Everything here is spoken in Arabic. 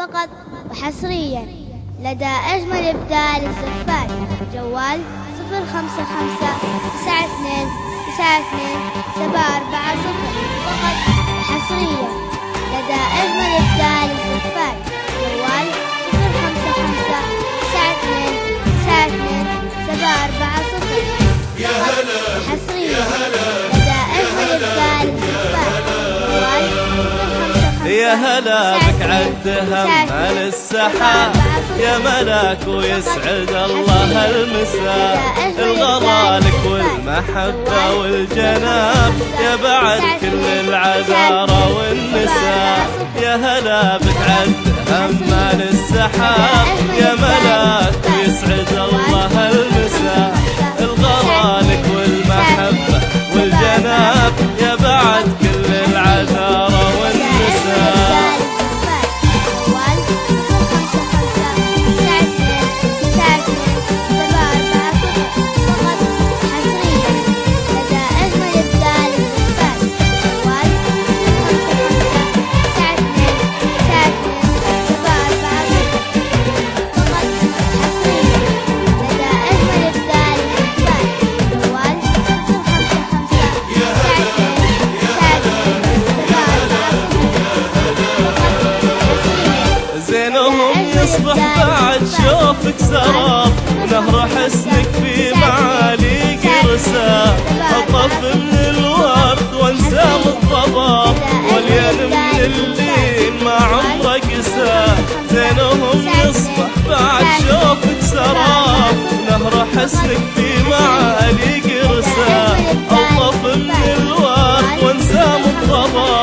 فقط وحصريا لدى أجمل إبداع للزفات. جوال 055-92-92-740 فقط وحصريا لدى أجمل إبداع للزفات. جوال 055-92-92-740 حصريا لدى أجمل إبداع للزفات. جوال يا هلا بك عالتهم على السحاب يا ملاك ويسعد الله المساء. الغلا لك والمحبة والجناب يا بعد كل العذارى والنساء. يا هلا بك عالتهم على السحاب يا ملاك ويسعد الله المساء. الغلا لك والمحبة والجناب يا بعد كل العذارى والنساء. يصبح بعد شوفك سراب نهر حسنك في معاليك رساب. أطف من الورد وانسام الضباب والين من اللين ما عمره قساه. زينهم يصبح بعد شوفك سراب نهر حسنك في معاليك رساب. أطف من الورد وانسام الضباب